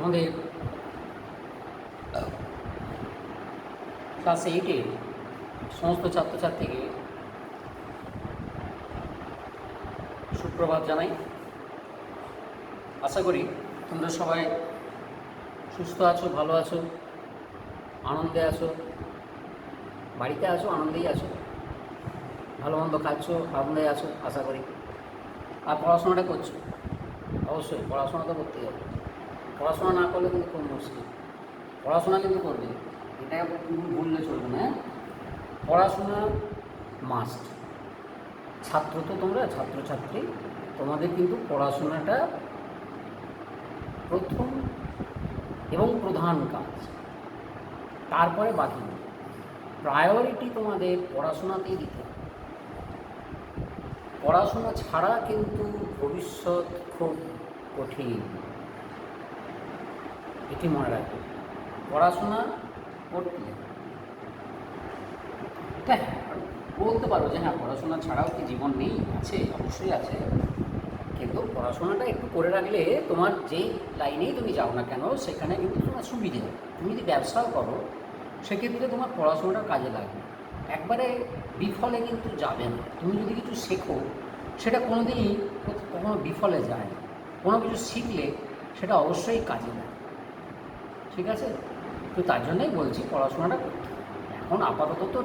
আমাদের ক্লাস 8-এর সমস্ত ছাত্রছাত্রীকে সুপ্রভাত জানাই। আশা করি তোমরা সবাই সুস্থ আছো, ভালো আছো, আনন্দে আছো, বাড়িতে আছো, আনন্দেই আছো, ভালো মন্দ খাচ্ছ, আনন্দে আছো আশা করি। আর পড়াশোনাটা করছো, অবশ্যই পড়াশোনা তো করতেই হবে। পড়াশোনা না করলে কিন্তু খুব মুশকিল। পড়াশোনা কিন্তু করবে, এটা ভুললে চলবে না। পড়াশোনা মাস্ট। ছাত্র তো তোমরা, ছাত্রছাত্রী, তোমাদের কিন্তু পড়াশোনাটা প্রথম এবং প্রধান কাজ, তারপরে বাকি প্রায়োরিটি তোমাদের পড়াশোনাতেই দিতে হবে। পড়াশোনা ছাড়া কিন্তু ভবিষ্যৎ খুব কঠিন, এটি মনে রাখবে। পড়াশোনা করতে হ্যাঁ বলতে পারো যে হ্যাঁ পড়াশোনা ছাড়াও কি জীবন নেই, আছে, অবশ্যই আছে। কিন্তু পড়াশোনাটা একটু করে রাখলে তোমার যেই লাইনেই তুমি যাও না কেন সেখানে কিন্তু তোমার সুবিধে হবে। তুমি যদি ব্যবসাও করো সেক্ষেত্রে তোমার পড়াশোনাটা কাজে লাগবে, একবারে বিফলে কিন্তু যাবে না। তুমি যদি কিছু শেখো সেটা কোনো দিনই কখনো বিফলে যায় না। কোনো কিছু শিখলে সেটা অবশ্যই কাজে লাগে, ঠিক আছে? তো তার জন্যই বলছি পড়াশোনাটা করতে হবে। এখন আপাতত তো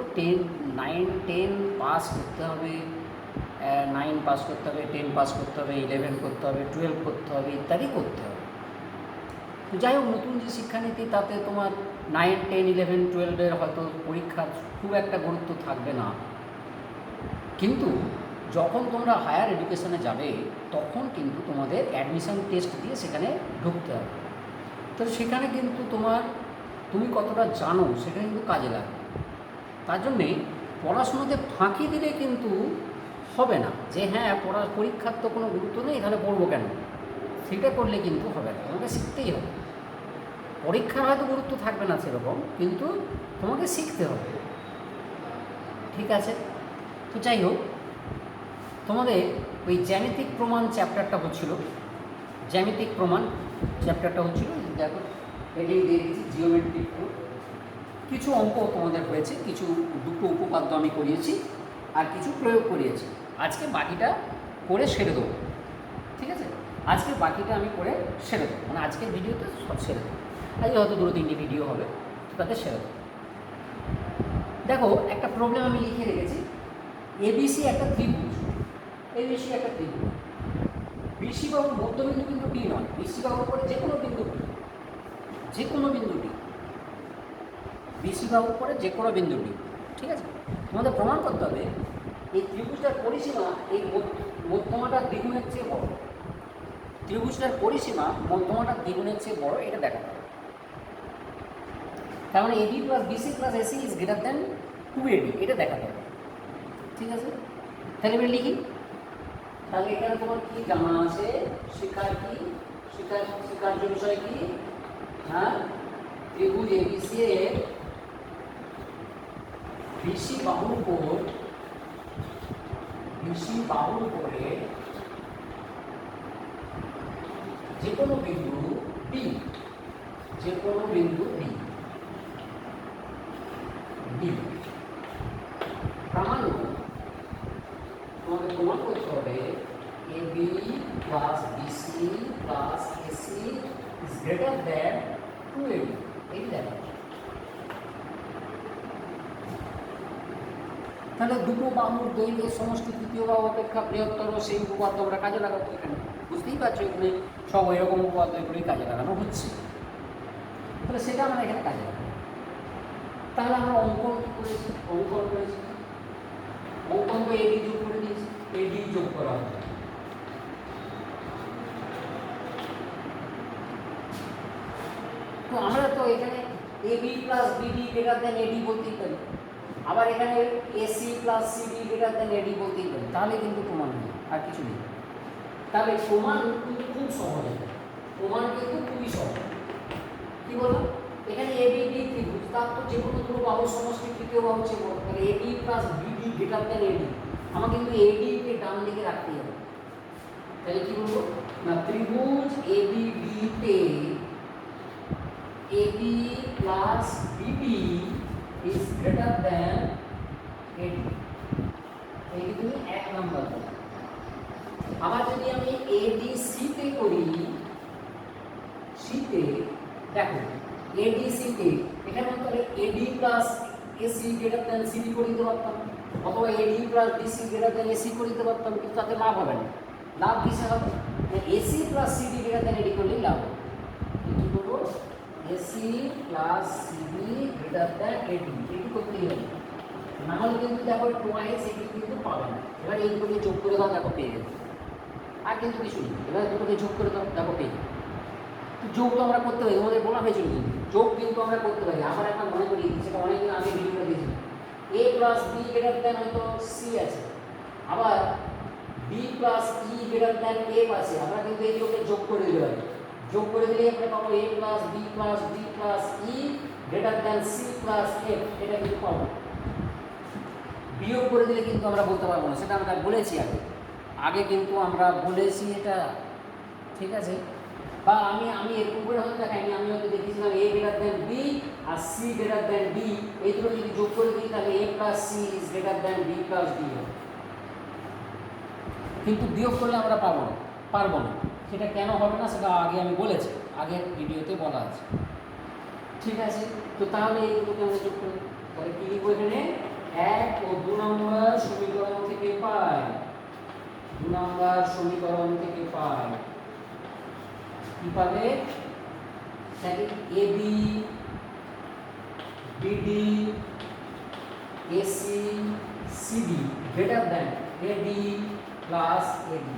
9-10 পাস করতে হবে, 9 পাস করতে হবে, 10 পাস করতে হবে, 11 করতে হবে, 12 করতে হবে, ইত্যাদি করতে হবে। তো যাই হোক, নতুন যে শিক্ষানীতি তাতে তোমার 9, 10, 11, 12-এর হয়তো পরীক্ষার খুব একটা গুরুত্ব থাকবে না, কিন্তু যখন তোমরা হায়ার এডুকেশনে যাবে তখন কিন্তু তোমাদের অ্যাডমিশন টেস্ট দিয়ে সেখানে ঢুকতে হবে। তো সেখানে কিন্তু তুমি কতটা জানো সেটা কিন্তু কাজে লাগবে। তার জন্যে পড়াশুনোতে ফাঁকি দিলে কিন্তু হবে না, যে হ্যাঁ পরীক্ষার তো কোনো গুরুত্ব নেই তাহলে পড়বো কেন, সেটা করলে কিন্তু হবে না। তোমাকে শিখতেই হবে। পরীক্ষার হয়তো গুরুত্ব থাকবে না সেরকম, কিন্তু তোমাকে শিখতে হবে, ঠিক আছে? তো যাই হোক, তোমাদের ওই জ্যামিতিক প্রমাণ চ্যাপ্টারটা হচ্ছিল, জ্যামিতিক প্রমাণ চ্যাপ্টারটা হচ্ছিল, দেখো হেডিং দিয়ে দিয়েছি জিওমেট্রিক প্রুফ। কিছু অঙ্ক তোমাদের হয়েছে, কিছু দুটো উপপাদ্য আমি করিয়েছি আর কিছু প্রয়োগ করিয়েছি। আজকে বাকিটা করে সেরে দেবো, ঠিক আছে? আজকে বাকিটা আমি করে সেরে দেবো, মানে আজকের ভিডিওতে সব সেরে দেবো। আজকে হয়তো 2-3টি ভিডিও হবে, তাতে সেরে দেবো। দেখো একটা প্রবলেম আমি লিখে রেখেছি। এবিসি একটা ত্রিভুজ, এবিসি একটা ত্রিভুজ, বিসি বাহুর মধ্যবিন্দু কিন্তু ডি নয়, বিসি বাহুর পরে যে কোনো বিন্দু ডি, যে কোনো বিন্দু ডি, বিসি বাহুর পরে যে কোনো বিন্দু ডি, ঠিক আছে? তোমাদের প্রমাণ করতে হবে এই ত্রিভুজটার পরিসীমা এই মধ্যমাটার দ্বিগুণের চেয়ে বড়। ত্রিভুজটার পরিসীমা মধ্যমাটার দ্বিগুণের চেয়ে বড়, এটা দেখাতে হবে। তার মানে AB plus BC plus AC is greater than 2AD, এটা দেখাতে হবে, ঠিক আছে? তাহলে এবার লিখি। তাহলে এখানে তোমার কি জানা আছে, শিক্ষার কি শিক্ষার্য বিষয় কি? হ্যাঁ, ত্রিভুজ এবিসি এর বিসি বাহুর উপরে যে কোনো বিন্দু ডি, যে কোনো বিন্দু ডি, প্রামাণ্য তোমাদের প্রমাণ করতে হবে AB plus BC plus AC is greater than 2AD, এই দেখা। তাহলে দুটো বাহুর দৈর্ঘ্যের সমষ্টি তৃতীয় বাহু অপেক্ষা বৃহত্তর, সেই উপপাদ্য আমরা কাজে লাগাবো। এখানে বুঝতেই পারছো, এখানে সব এরকম উপপাদ্যগুলোই কাজে লাগানো হচ্ছে। তাহলে সেটা আমরা এখানে কাজে লাগাবো। তাহলে আমরা অঙ্কন করেছি, অঙ্কন তো এডি যোগ করে দিয়েছি, এডি যোগ করা হবে। তো আমরা তো এখানে AB plus BD greater than AD বলতেই পারি, আবার এখানে AC plus CD greater than AD বলতেই পারি। তাহলে কিন্তু প্রমাণ নেই, আর কিছু নেই। তাহলে প্রমাণ কিন্তু খুব সহজ, প্রমাণ কিন্তু খুবই সহজ। কি বললাম, এখানে এবিডি ত্রিভুজ, তার তো যে কোনো দুটো বাহুর সমষ্টি তৃতীয় বাহু চেয়ে বড়, তাহলে AB plus BD greater than AD. আমার কিন্তু এডি কে ডান দিকে রাখতেই হবে। তাহলে কি বলবো না, ত্রিভুজ এবিডি তে AB plus BD is greater than AD, এই তুমি এক নাম্বার। আবার যদি আমি ADC তে করি, সিতে দেখো ADC তে এখানে তাহলে AD plus AC greater than CD করে দিতে পারতাম, অথবা AD plus BC greater than AC করে দিতে পারতাম, কিন্তু তাতে লাভ হবে না। লাভ কিসে হবে? AC plus CD greater than AD করলেই লাভ হবে। কি করবো? AC plus CD greater than AD, এটি করতেই হবে, না হলে কিন্তু দেখো টোয়াইস এটি কিন্তু পাবে না। এবার এইগুলোকে যোগ করে দাও, দেখো পেয়ে গেল। আর কিন্তু কিছু নেই, এবার দুটোকে যোগ করে দাও, দেখো পেয়ে গেল। যোগ তো আমরা করতে পারি, তোমাদের বলা হয়েছিল কিন্তু যোগ কিন্তু আমরা করতে পারি। আবার একটা মনে করি, সেটা অনেকদিন আগে ভিডিওটা দিয়েছিলাম, A plus B greater than হয়তো সি আছে, আবার B plus E greater than F আছে। আমরা কিন্তু এইগুলোকে যোগ করে দিতে পারি। যোগ করে দিলে আমরা পাবো A plus B plus D plus E greater than C plus F, এটা কিন্তু পাবো। বিয়োগ করে দিলে কিন্তু আমরা বলতে পারবো না, সেটা আমরা বলেছি আগে আগে কিন্তু আমরা বলেছি এটা, ঠিক আছে? বা আমি এরকম করে হয়তো দেখাইনি, আমি হয়তো দেখেছিলাম A গ্রেটার দ্যান বি আর সি গ্রেটার দ্যান ডি, এই দুটো যদি যোগ করে দিই তাহলে A plus C is greater than B plus D হবে। কিন্তু বিয়োগ করলে আমরা পারবো না। সেটা কেন হবে না সেটা আগে আমি বলেছি, আগের ভিডিওতে বলা আছে, ঠিক আছে? তো তাহলে এই দুটোকে আমরা যোগ করি, তাহলে কি লিখবো এখানে? 1 ও 2 নম্বর সমীকরণ থেকে পাই, 2 নম্বর সমীকরণ থেকে পাই কি পাবে? দেখি AB BD AC CD greater than AD plus AD,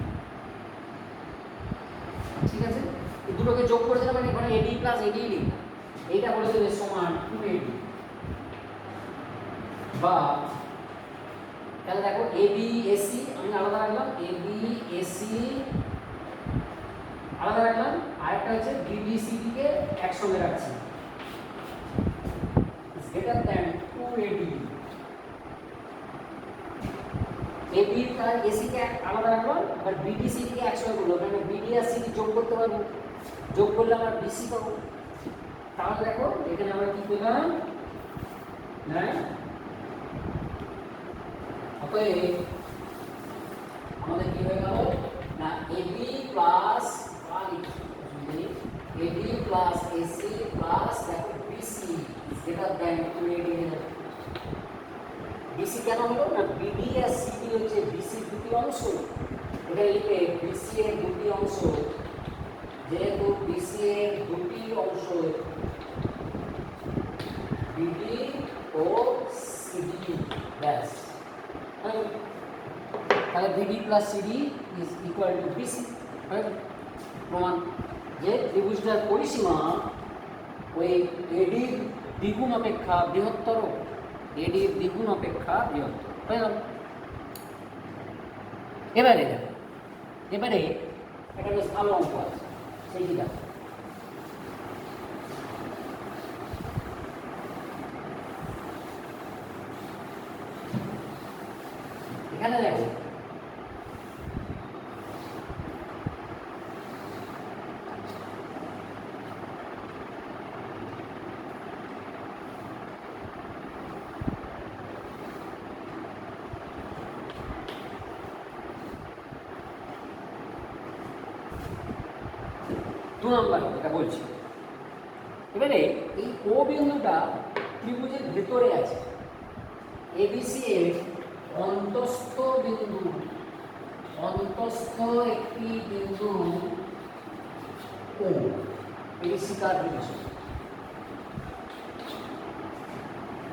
ঠিক আছে? এই দুটোকে যোগ করে দিলে মানে এখানে AD plus AD লিখব, এইটা বলে দেবে সমান 2AD। বা তাহলে দেখো AB AC আমি আলাদা রাখলাম, AB AC আলাদা রাখলাম, আরেকটা হচ্ছে BD CD কে একসঙ্গে রাখছি, গ্রেটার দ্যান 2AD। AB তার AC কে আলাদা রাখলাম, আর BD CD কে একসঙ্গে করলাম, মানে BD আর CD যোগ করতে পারবো, যোগ করলে আমরা BC পাবো। তাহলে দেখো এখানে আমরা কি পেলাম না, অতএব আমাদের কি হয়ে গেল না AB plus AB plus AC plus দেখো BC greater than 2AD। BC কেন হলো না, BD আর CD হচ্ছে BC দুটি অংশ, এটা লিখে BC এর দুটি অংশ, যেহেতু BC এর দুটি অংশ BD ও CD ব্যাস, তাহলে BD plus CD is equal to BC। প্রমাণ যে ত্রিভুজটার পরিসীমা ওই AD দ্বিগুণ অপেক্ষা বৃহত্তর, AD দ্বিগুণ অপেক্ষা বৃহত্তর হয়ে গেল। এবারে একটা বেশ ভালো অঙ্ক আছে, সেইটি দেখো। এখানে দেখো দু নম্বর এটা বলছি। এবারে এই ও বিন্দুটা ত্রিভুজের ভেতরে আছে, ABC এর অন্তস্থ বিন্দু, অন্তস্থ একটি বিন্দু ও, ABC কার বিন্দু।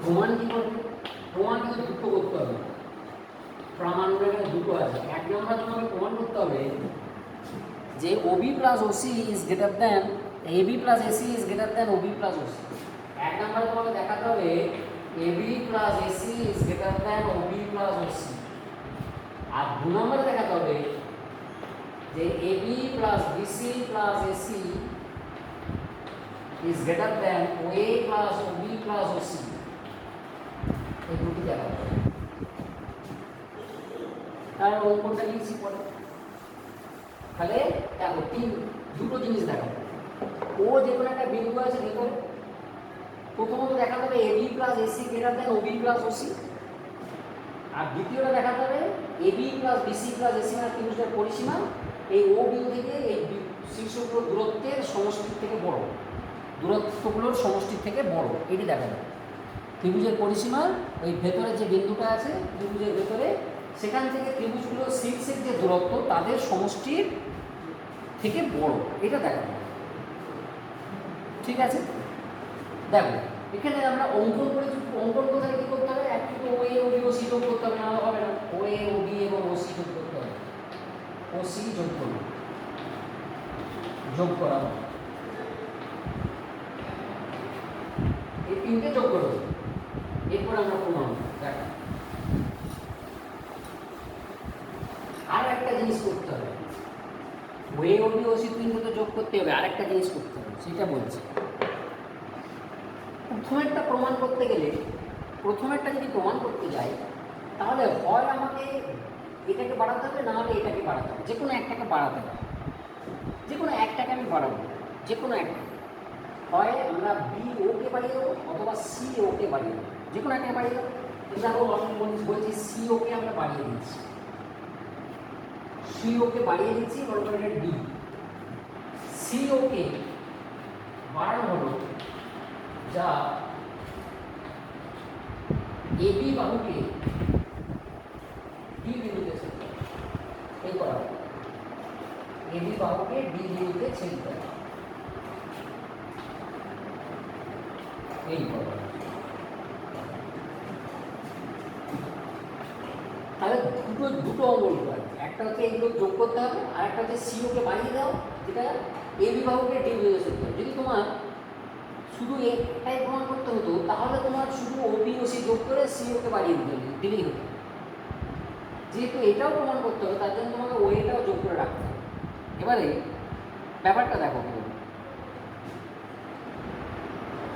প্রমাণ কি করবে? প্রমাণ কিন্তু দুটো করতে হবে, প্রমাণ দুটো আছে। এক নম্বর তোমাকে প্রমাণ করতে হবে যে OB plus OC is greater than AB plus AC is greater than OB plus OC। এক নম্বরে তোমাকে দেখাতে হবে AB plus AC is greater than OB plus OC। আর দু নম্বরে দেখাতে হবে যে AB plus BC plus AC is greater than OA plus OB plus OC। এই দুটি দেখাতে হবে। তার অঙ্কটা লিখছি পরে। তাহলে দেখো দুটো জিনিস দেখো, ও যে কোনো একটা বিন্দু আছে ভেতরে, প্রথমত দেখাতে হবে AB plus AC greater than OB plus OC, আর দ্বিতীয়টা দেখাতে হবে AB plus BC plus AC মানে ত্রিভুজের পরিসীমা এই ও বিন্দু থেকে এই শীর্ষগুলোর দূরত্বের সমষ্টির থেকে বড়, দূরত্বগুলোর সমষ্টির থেকে বড়, এটি দেখা যাবে। ত্রিভুজের পরিসীমা ওই ভেতরে যে বিন্দুটা আছে ত্রিভুজের ভেতরে, সেখান থেকে ত্রিভুজগুলোর শীর্ষের যে দূরত্ব তাদের সমষ্টির থেকে বড়, এটা দেখা যাবে। ঠিক আছে, দেখো এখানে আমরা অঙ্কন করেছি, অঙ্কন কোথায় কী করতে হবে, একটু তো ও এ ও বি ও সি যোগ করতে হবে, না হবে না, ও এ ও বি এবং ও সি যোগ করতে হবে, ও সি যোগ করব, যোগ করা হবে, এই তিনটে যোগ করবো, এরপর আমরা প্রমাণ দেখো। আর একটা জিনিস করতে হবে, ও এ ও বি ও সি তিনটে তো যোগ করতে হবে, আর একটা জিনিস করতে হবে, সেটা বলছি। প্রথমেরটা প্রমাণ করতে গেলে, প্রথমেরটা যদি প্রমাণ করতে যাই তাহলে হয় আমাকে এটাকে বাড়াতে হবে, না হলে এটাকে বাড়াতে হবে, যে কোনো একটাকে বাড়াতে হবে, যে কোনো একটাকে আমি বাড়াবো, যে কোনো একটা, হয় আমরা বি ওকে বাড়িয়ে দেবো অথবা সি ওকে বাড়িয়ে দেবো, যে কোনো একটাকে বাড়িয়ে দেবো। দেখো আমি বলছি সি ওকে আমরা বাড়িয়ে দিচ্ছি, সি ওকে বাড়িয়ে দিচ্ছি, বড় করে ডি, সি ওকে বাড়ানো হলো যা এবি বাহুকে ডি বিন্দুতে ছেদ করে, এই করা এবি বাহুকে ডি বিন্দুতে ছেদ করে, এই করা। তাহলে দুটো অঙ্গ করতে হবে, একটা হচ্ছে এগুলো যোগ করতে হবে, আর একটা হচ্ছে সিওকে বাড়িয়ে দাও, যেটা এবি বাহুকে ডি বিন্দুতে ছেদ করে। যদি তোমার শুধু একটাই প্রমাণ করতে হতো তাহলে তোমার শুধু ওবি ও সি যোগ করে সিওকে বাড়িয়ে দিলেই হতো। যেহেতু এটাও প্রমাণ করতে হবে তার জন্য তোমাকে ওয়েটাও যোগ করে রাখতে হবে। এবারে ব্যাপারটা দেখো,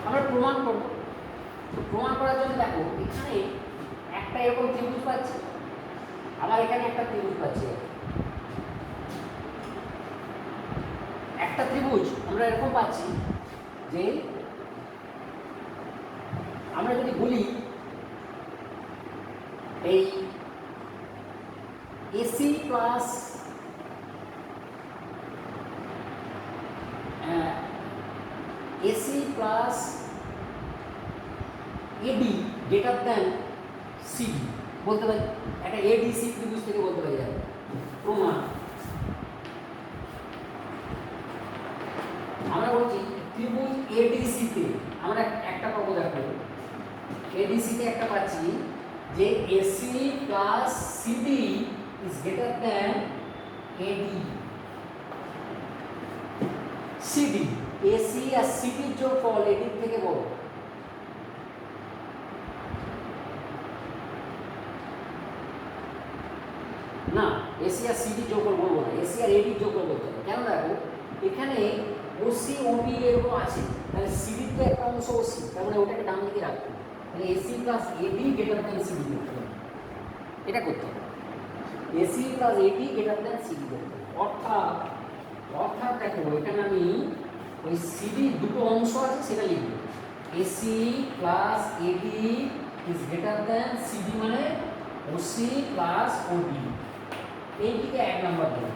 আমরা প্রমাণ করব, তো প্রমাণ করার জন্য দেখো এখানে একটা এরকম ত্রিভুজ পাচ্ছি, আবার এখানে একটা ত্রিভুজ পাচ্ছি, একটা ত্রিভুজ আমরা এরকম পাচ্ছি যে আমরা যদি বলি এই এসি প্লাস এসি প্লাস এডি গ্রেটার দ্যান সিডি বলতে পারি, একটা এডিসি ত্রিভুজ থেকে বলতে পারি যাবে প্রমাণ। আমরা বলছি ত্রিভুজ এডিসিতে আমরা একটা পাবো, দেখো এডিসিতে একটা পাচ্ছি যে AC plus CD is greater than AD. CD, AC আর সিডির যোগফল এডির থেকে বড়, না এসি আর সিডির যোগফল বলবো না, এসি আর এডির যোগফল বলতে হবে। কেন দেখো এখানে ওসি ওবি এরকম আছে, তাহলে সিডির তো একটা অংশ ওসি, তার মানে ওটাকে ডান দিকে রাখতে হবে, তাহলে এসি প্লাস এডি গ্রেটার দ্যান সিডি করতে হবে, এটা করতে হবে, এসি প্লাস এডি গ্রেটার দ্যান সিডি করতে হবে। অর্থাৎ অর্থাৎ দেখো এখানে আমি ওই সিডি দুটো অংশ আছে সেটা লিখব, AC plus eddy is greater than CD মানে ওসি প্লাস ওবি, এইদিকে এক নম্বর দেব।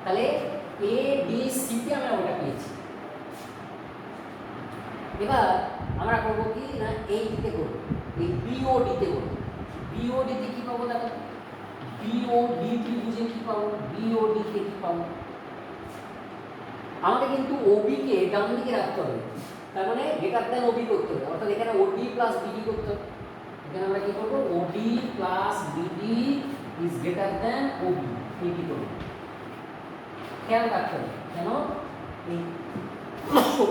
তাহলে এ বি সিতে আমরা ওটা পেয়েছি। এবার আমরা করবো কি না এই দিকে করবো, এই বিওডিতে করবো, বিওডিতে কি পাবো দেখো, বিওডি ত্রিভুজে কি পাবো, বিওডিতে কি পাবো, আমাকে কিন্তু ওবিকে ডান দিকে রাখতে হবে, তার মানে গ্রেটার দ্যান ওবি করতে হবে, অর্থাৎ এখানে ওডি প্লাস বিডি করতে হবে। এখানে আমরা কি করবো, OD plus BD is greater than OB, এইটি করবো। খেয়াল রাখতে হবে কেন এই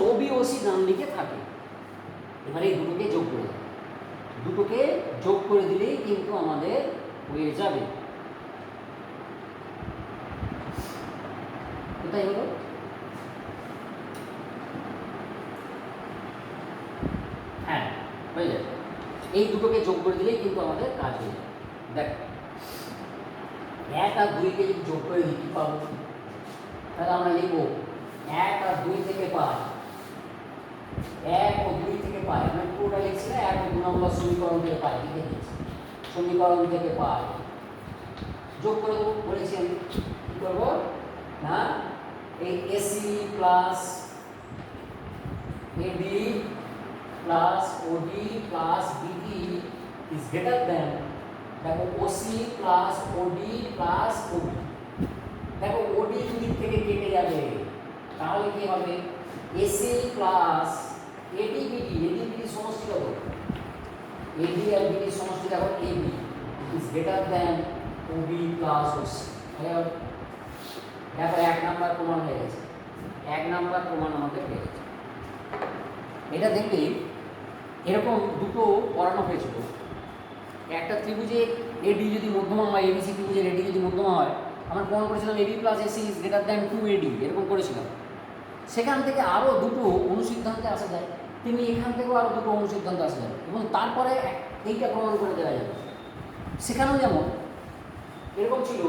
ওবি ওসি ডান দিকে থাকে। এবারে এই দুটোকে যোগ করে দেবে, দুটোকে যোগ করে দিলেই কিন্তু আমাদের হয়ে যাবে। কোথায় হলো, হ্যাঁ হয়ে যাবে, এই দুটোকে যোগ করে দিলেই কিন্তু আমাদের কাজ হয়ে যাবে। দেখ 1 আর 2কে যদি যোগ করে দিই কি পাবো, তাহলে আমরা লিখবো 1 আর 2 থেকে পাই 1 ও 2 থেকে পাই, আমরা পুরোটা লিখছি না, 1 ও 2 নম্বর সমীকরণ থেকে পাই, লিখে দিচ্ছি সমীকরণ থেকে পাই, যোগ করে দেবো বলেছি আমি। কী করবো না, এই AC plus AB plus OD plus BD is greater than, দেখো OC plus OD plus OB, দেখো ওডি দিক থেকে কেটে যাবে, তাহলে কি হবে AC plus AD BD, AD BD সমষ্টি কত, এডি আর বিডি সমষ্টি দেখো AB is greater than OB plus OC. দেখো 1 নাম্বার প্রমাণ হয়ে গেছে, 1 নাম্বার প্রমাণ আমাদের হয়ে গেছে। এটা দেখলে এরকম দুটো পড়ানো হয়েছিল, একটা ত্রিভুজে এডি যদি মধ্যমা হয়, এবিসি ত্রিভুজের এডি যদি মধ্যমা হয়, আমরা প্রমাণ করেছিলাম AB plus AC is greater than 2AD, এরকম করেছিলাম। সেখান থেকে আরও দুটো অনুসিদ্ধান্তে আসা যায়, তেমনি এখান থেকেও আরও দুটো অনুসিদ্ধান্ত আসা যাবে এবং তারপরে এইটা প্রমাণ করে দেওয়া যাবে। সেখানেও যেমন এরকম ছিল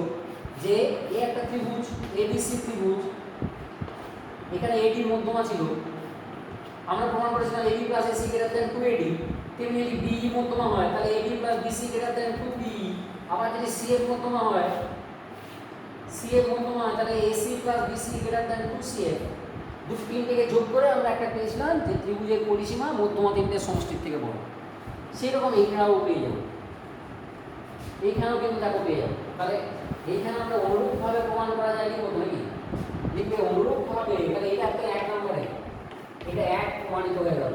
যে এ একটা ত্রিভুজ, এবিসি ত্রিভুজ, এখানে এডির মধ্যমা ছিল, আমরা প্রমাণ করেছিলাম AB plus AC greater than 2AD, তেমনি যদি বি মধ্যমা হয় তাহলে AB plus BC greater than 2B, আবার যদি সি এর মধ্যমা হয়, সি এর মধ্যমা হয় তাহলে AC plus BC greater than 2CF। দুটো তিনটেকে যোগ করে আমরা একটা পেয়েছিলাম যে ত্রিভুজের পরিসীমা মধ্যমা তিনটের সমষ্টির থেকে বড়। সেরকম এইখানেও পেয়ে যাবো, এইখানেও কিন্তু দেখো পেয়ে যাবো। তাহলে এইখানে আমরা অনুরূপভাবে প্রমাণ করা যায় কি বলবো নাকি, লিখবে অনুরূপভাবে, তাহলে এটা একটা 1 নম্বরে, এটা 1 প্রমাণিত হয়ে গেল।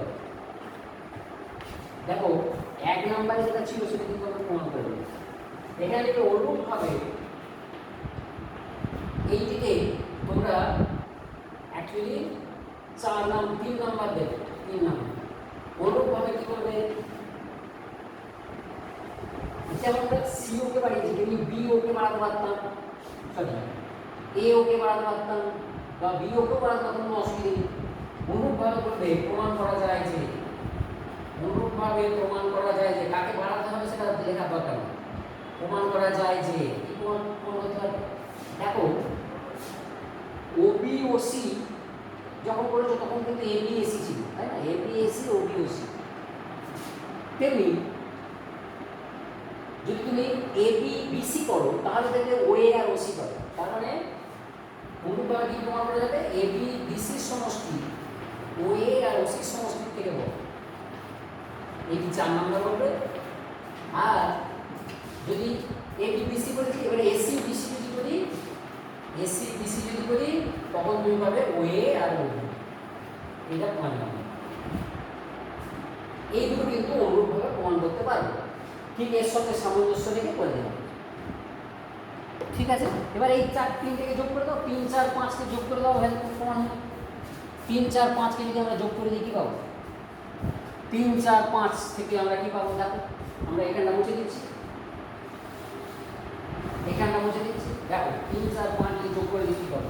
দেখো 1 নম্বরে যেটা ছিল সেটা কিন্তু আমরা প্রমাণ করে দেবো। এখানে লিখবে অনুরূপভাবে, এইটিকে তোমরা অ্যাকচুয়ালি 3 নাম্বার দেবে, 3 নাম্বার। অনুরূপভাবে কি করবে, যেমন আমরা সি ওকে বাড়িয়েছি, তেমনি বি ওকে বাড়াতে পারতাম, সরি এ ওকে বাড়াতে পারতাম বা বি ওকে বাড়াতে পারতাম, কোনো অসুবিধা নেই। অনুরূপভাবে করবে প্রমাণ করা যায় যে, অনুরূপভাবে প্রমাণ করা যায় যে, কাকে বাড়াতে হবে সেটা লেখার দরকার নেই, প্রমাণ করা যায় যে কি প্রমাণ হতে পারে। দেখো ওবি ওসি যখন করেছো তখন কিন্তু এবি এসি ছিল, তাই না, এবি এসি ওবি ওসি। তেমনি যদি তুমি এবি বিসি করো তাহলে দেখবে ওএ আর ওসি পাবে, তার মানে অনুরূপভাবে কি প্রমাণ করা যাবে, এবি বিসির সমষ্টি ওএ আর ওসির সমষ্টির থেকে বড়, এটি 4 নম্বর হবে। আর যদি এবি বিসি করি, এবারে এসি বিসি যদি করি, এসি বিসি যদি করি তখন তুমি পাবে ওএ আর ওবি, এটা 5 নম্বর। এই দুটো কিন্তু অনুরূপভাবে প্রমাণ করতে পারবে, ঠিক এর সঙ্গে সামঞ্জস্য রেখে করে দেবে। ঠিক আছে, এবার এই 3 থেকে যোগ করে দাও, 3 4 5কে যোগ করে দাও, হ্যাঁ প্রমাণ হবে। 3 4 5কে যদি আমরা যোগ করে দিই কি পাবো, 3 4 5 থেকে আমরা কি পাবো, দেখো আমরা এখানটা মুছে দিচ্ছি, এখানটা মুছে দিচ্ছি, দেখো 3 4 5কে যোগ করে দিই কি পাবো,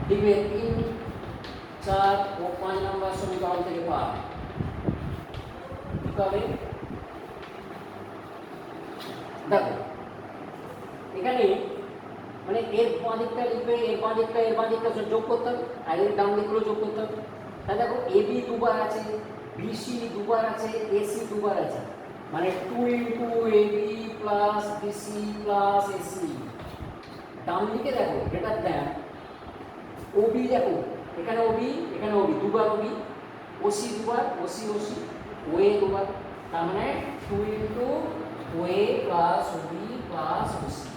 দেখবে 3 4 ও 5 নম্বর সমীকরণ থেকে পাবো কি পাবে। দেখো এখানে মানে এর বাঁ দিকটা লিখবে, এর বাঁ দিকটা যোগ করতে হবে, আর এর ডান দিকগুলো যোগ করতে হবে। তাহলে দেখো এবি দুবার আছে, বিসি দুবার আছে, এসি দুবার আছে, মানে 2 AB plus BC plus AC. ডান দিকে দেখো গ্রেটার দ্যান ওবি, দেখো এখানে ওবি, এখানে ওবি দুবার, ওবি ওসি দুবার, ওসি ওসি ওএ দুবার, তার মানে 2 OA plus OB plus OC.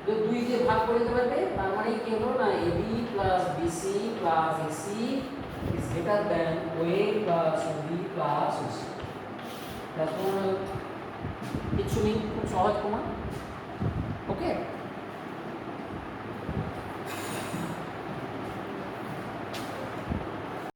তো 2 দিয়ে ভাগ করে দিতে পারবে, তার মানে কি হলো না, AB plus BC plus AC is greater than OA plus OB plus OC. কিছু নেই, খুব সহজ প্রমাণ। ওকে।